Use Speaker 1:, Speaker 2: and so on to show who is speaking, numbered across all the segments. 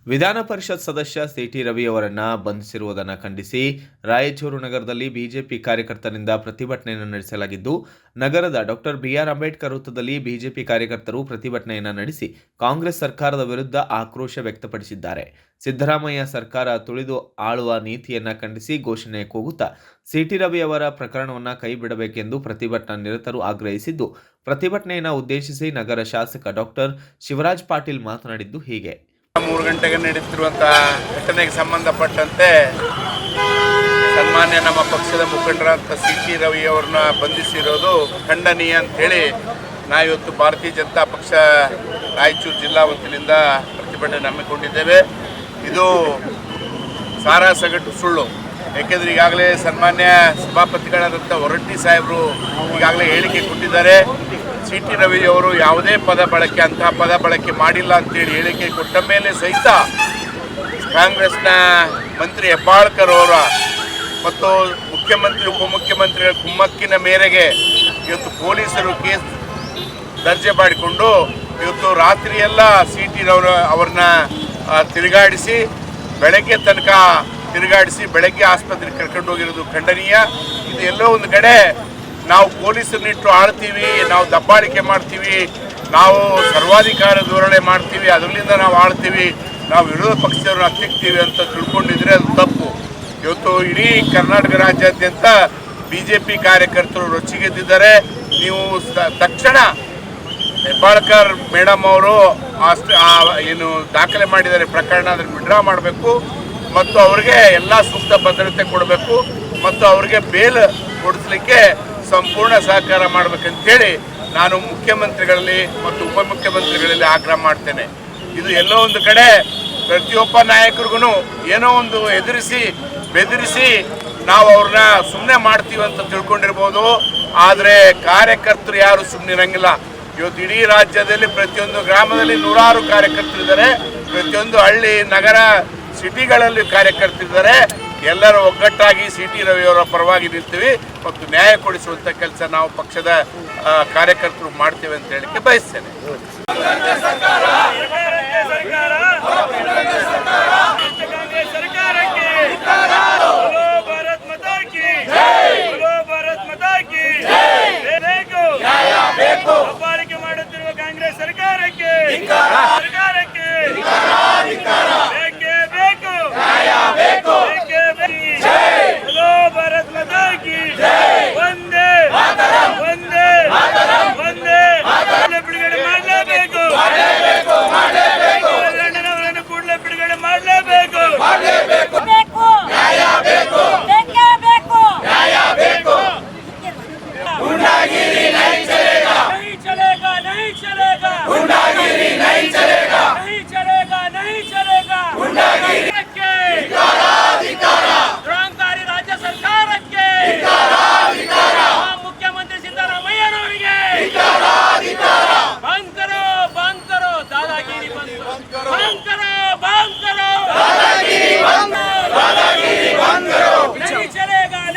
Speaker 1: ವಿಧಾನ ಪರಿಷತ್ ಸದಸ್ಯ ಸಿಟಿ ರವಿ ಅವರನ್ನು ಬಂಧಿಸಿರುವುದನ್ನು ಖಂಡಿಸಿ ರಾಯಚೂರು ನಗರದಲ್ಲಿ ಬಿಜೆಪಿ ಕಾರ್ಯಕರ್ತರಿಂದ ಪ್ರತಿಭಟನೆಯನ್ನು ನಡೆಸಲಾಗಿದ್ದು, ನಗರದ ಡಾಕ್ಟರ್ ಬಿಆರ್ ಅಂಬೇಡ್ಕರ್ ವೃತ್ತದಲ್ಲಿ ಬಿಜೆಪಿ ಕಾರ್ಯಕರ್ತರು ಪ್ರತಿಭಟನೆಯನ್ನು ನಡೆಸಿ ಕಾಂಗ್ರೆಸ್ ಸರ್ಕಾರದ ವಿರುದ್ಧ ಆಕ್ರೋಶ ವ್ಯಕ್ತಪಡಿಸಿದ್ದಾರೆ. ಸಿದ್ದರಾಮಯ್ಯ ಸರ್ಕಾರ ತುಳಿದು ಆಳುವ ನೀತಿಯನ್ನು ಖಂಡಿಸಿ ಘೋಷಣೆ ಕೂಗುತ್ತಾ ಸಿಟಿ ರವಿ ಅವರ ಪ್ರಕರಣವನ್ನು ಕೈಬಿಡಬೇಕೆಂದು ಪ್ರತಿಭಟನಾ ನಿರತರು ಆಗ್ರಹಿಸಿದ್ದು, ಪ್ರತಿಭಟನೆಯನ್ನು ಉದ್ದೇಶಿಸಿ ನಗರ ಶಾಸಕ ಡಾಕ್ಟರ್ ಶಿವರಾಜ್ ಪಾಟೀಲ್ ಮಾತನಾಡಿದ್ದು ಹೀಗೆ.
Speaker 2: 3 ಗಂಟೆಗೆ ನಡೆಯುತ್ತಿರುವಂತಹ ಘಟನೆಗೆ ಸಂಬಂಧಪಟ್ಟಂತೆ ಸನ್ಮಾನ್ಯ ನಮ್ಮ ಪಕ್ಷದ ಮುಖಂಡರಾದ ಸಿಟಿ ರವಿ ಅವರನ್ನ ಬಂಧಿಸಿರೋದು ಖಂಡನೀಯ ಅಂತೇಳಿ ನಾವಿವತ್ತು ಭಾರತೀಯ ಜನತಾ ಪಕ್ಷ ರಾಯಚೂರು ಜಿಲ್ಲಾ ವತಿಯಿಂದ ಪ್ರತಿಭಟನೆ ಹಮ್ಮಿಕೊಂಡಿದ್ದೇವೆ. ಇದು ಸಾರಾಸಗಟು ಸುಳ್ಳು. ಏಕೆಂದರೆ ಈಗಾಗಲೇ ಸನ್ಮಾನ್ಯ ಸಭಾಪತಿಗಳಾದಂಥ ಹೊರಟ್ಟಿ ಸಾಹೇಬರು ಈಗಾಗಲೇ ಹೇಳಿಕೆ ಕೊಟ್ಟಿದ್ದಾರೆ. ಸಿಟಿ ರವಿ ಅವರು ಯಾವುದೇ ಅಂತಹ ಪದ ಬಳಕೆ ಮಾಡಿಲ್ಲ ಅಂತೇಳಿ ಹೇಳಿಕೆ ಕೊಟ್ಟ ಮೇಲೆ ಸಹಿತ ಕಾಂಗ್ರೆಸ್ನ ಮಂತ್ರಿ ಹೆಬ್ಬಾಳ್ಕರ್ ಅವರ ಮತ್ತು ಮುಖ್ಯಮಂತ್ರಿ ಉಪಮುಖ್ಯಮಂತ್ರಿಗಳ ಕುಮ್ಮಕ್ಕಿನ ಮೇರೆಗೆ ಇವತ್ತು ಪೊಲೀಸರು ಕೇಸ್ ದರ್ಜೆ ಮಾಡಿಕೊಂಡು ಇವತ್ತು ರಾತ್ರಿಯೆಲ್ಲ ಸಿಟಿ ಅವ್ರನ್ನ ತಿರುಗಾಡಿಸಿ ಬೆಳಗ್ಗೆ ತನಕ ತಿರುಗಾಡಿಸಿ ಬೆಳಗ್ಗೆ ಆಸ್ಪತ್ರೆಗೆ ಕರ್ಕೊಂಡು ಹೋಗಿರೋದು ಖಂಡನೀಯ. ಇದು ಎಲ್ಲೋ ಒಂದು ಕಡೆ ನಾವು ಪೊಲೀಸರನ್ನಿಟ್ಟು ಆಳ್ತೀವಿ, ನಾವು ದಬ್ಬಾಳಿಕೆ ಮಾಡ್ತೀವಿ, ನಾವು ಸರ್ವಾಧಿಕಾರ ಧೋರಣೆ ಮಾಡ್ತೀವಿ, ಅದರಿಂದ ನಾವು ಆಳ್ತೀವಿ, ನಾವು ವಿರೋಧ ಪಕ್ಷದವ್ರನ್ನ ಹತ್ತಿಕ್ತೀವಿ ಅಂತ ತಿಳ್ಕೊಂಡಿದ್ರೆ ಅದು ತಪ್ಪು. ಇವತ್ತು ಇಡೀ ಕರ್ನಾಟಕ ರಾಜ್ಯಾದ್ಯಂತ ಬಿಜೆಪಿ ಕಾರ್ಯಕರ್ತರು ರೊಚ್ಚಿಗೆದ್ದಿದ್ದಾರೆ. ನೀವು ತಕ್ಷಣ ಹೆಬ್ಬಾಳ್ಕರ್ ಮೇಡಮ್ ಅವರು ಏನು ದಾಖಲೆ ಮಾಡಿದ್ದಾರೆ ಪ್ರಕರಣ, ಅದನ್ನು ವಿಡ್ರಾ ಮಾಡಬೇಕು ಮತ್ತು ಅವರಿಗೆ ಎಲ್ಲ ಸೂಕ್ತ ಭದ್ರತೆ ಕೊಡಬೇಕು ಮತ್ತು ಅವರಿಗೆ ಬೇಲ್ ಕೊಡಿಸ್ಲಿಕ್ಕೆ ಸಂಪೂರ್ಣ ಸಹಕಾರ ಮಾಡಬೇಕಂತೇಳಿ ನಾನು ಮುಖ್ಯಮಂತ್ರಿಗಳಲ್ಲಿ ಮತ್ತು ಉಪಮುಖ್ಯಮಂತ್ರಿಗಳಲ್ಲಿ ಆಗ್ರಹ ಮಾಡ್ತೇನೆ. ಇದು ಎಲ್ಲೋ ಒಂದು ಕಡೆ ಪ್ರತಿಯೊಬ್ಬ ನಾಯಕರಿಗೂ ಏನೋ ಒಂದು ಬೆದರಿಸಿ ನಾವು ಅವ್ರನ್ನ ಸುಮ್ಮನೆ ಮಾಡ್ತೀವಿ ಅಂತ ತಿಳ್ಕೊಂಡಿರ್ಬೋದು. ಆದರೆ ಕಾರ್ಯಕರ್ತರು ಯಾರು ಸುಮ್ಮನಿರಂಗಿಲ್ಲ. ಇವತ್ತು ಇಡೀ ರಾಜ್ಯದಲ್ಲಿ ಪ್ರತಿಯೊಂದು ಗ್ರಾಮದಲ್ಲಿ ನೂರಾರು ಕಾರ್ಯಕರ್ತರಿದ್ದಾರೆ, ಪ್ರತಿಯೊಂದು ಹಳ್ಳಿ ನಗರ ಸಿಟಿಗಳಲ್ಲಿ ಕಾರ್ಯಕರ್ತರಿದ್ದಾರೆ. ಎಲ್ಲರೂ ಒಗ್ಗಟ್ಟಾಗಿ ಸಿಟಿ ರವಿಯವರ ಪರವಾಗಿ ನಿಲ್ತೀವಿ ಮತ್ತು ನ್ಯಾಯ ಕೊಡಿಸುವಂಥ ಕೆಲಸ ನಾವು ಪಕ್ಷದ ಕಾರ್ಯಕರ್ತರು ಮಾಡ್ತೇವೆ ಅಂತ ಹೇಳಿಕ್ಕೆ ಬಯಸ್ತೇನೆ.
Speaker 3: ಕಾಂಗ್ರೆಸ್ ಸರ್ಕಾರಕ್ಕೆ ಮುಖ್ಯಮಂತ್ರಿ ಸಿದ್ದರಾಮಯ್ಯನವರಿಗೆ ಬಂಕರೋ ದಾದಾಗಿರಿ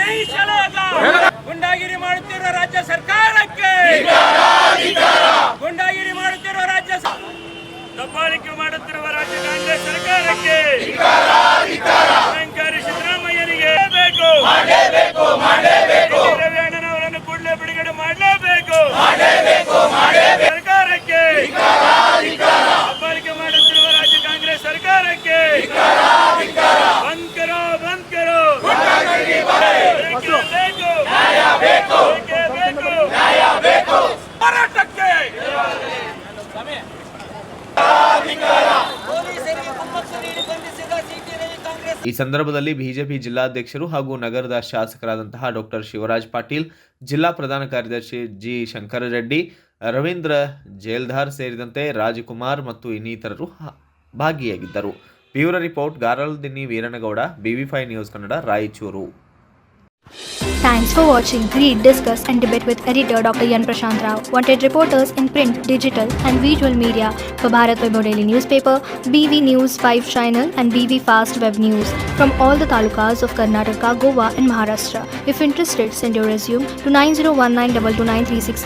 Speaker 3: नहीं चलेगा गुंडागिरी ಮಾಡುತ್ತಿರುವ ರಾಜ್ಯ ಸರ್ಕಾರಕ್ಕೆ ಗುಂಡಾಗಿರಿ ಮಾಡುತ್ತಿರುವ ರಾಜ್ಯ ದಬ್ಬಾಳಿಕೆ ಮಾಡುತ್ತಿರುವ ರಾಜ್ಯ ಕಾಂಗ್ರೆಸ್ ಸರ್ಕಾರಕ್ಕೆ ಅಹಂಕಾರಿ ಸಿದ್ದರಾಮಯ್ಯನಿಗೆ ಮಾಡಲೇಬೇಕು ರವಿ ಅಣ್ಣನವರನ್ನು ಕೂಡಲೇ ಬಿಡುಗಡೆ ಮಾಡಲೇಬೇಕು ಸರ್ಕಾರಕ್ಕೆ ದಬ್ಬಾಳಿಕೆ ಮಾಡುತ್ತಿರುವ ರಾಜ್ಯ ಕಾಂಗ್ರೆಸ್ ಸರ್ಕಾರಕ್ಕೆ ಬಂದ್ ಕರೋ ಹೋರಾಟಕ್ಕೆ
Speaker 1: ಈ ಸಂದರ್ಭದಲ್ಲಿ ಬಿಜೆಪಿ ಜಿಲ್ಲಾಧ್ಯಕ್ಷರು ಹಾಗೂ ನಗರದ ಶಾಸಕರಾದಂತಹ ಡಾಕ್ಟರ್ ಶಿವರಾಜ್ ಪಾಟೀಲ್, ಜಿಲ್ಲಾ ಪ್ರಧಾನ ಕಾರ್ಯದರ್ಶಿ ಜಿ ಶಂಕರರೆಡ್ಡಿ, ರವೀಂದ್ರ ಜೇಲ್ದಾರ್ ಸೇರಿದಂತೆ ರಾಜಕುಮಾರ್ ಮತ್ತು ಇನ್ನಿತರರು ಭಾಗಿಯಾಗಿದ್ದರು. Bureau report Garaldinni Veeranagouda, BV5 news Kannada, Raichur.
Speaker 4: Thanks for watching. Read, discuss and debate with editor Dr. Yan Prashant Rao. Wanted reporters in print, digital and visual media for Bharat Vaibhav Daily Newspaper, BV News 5 Channel and BV Fast Web News from all the talukas of Karnataka, Goa and Maharashtra. If interested, send your resume to 9019229369.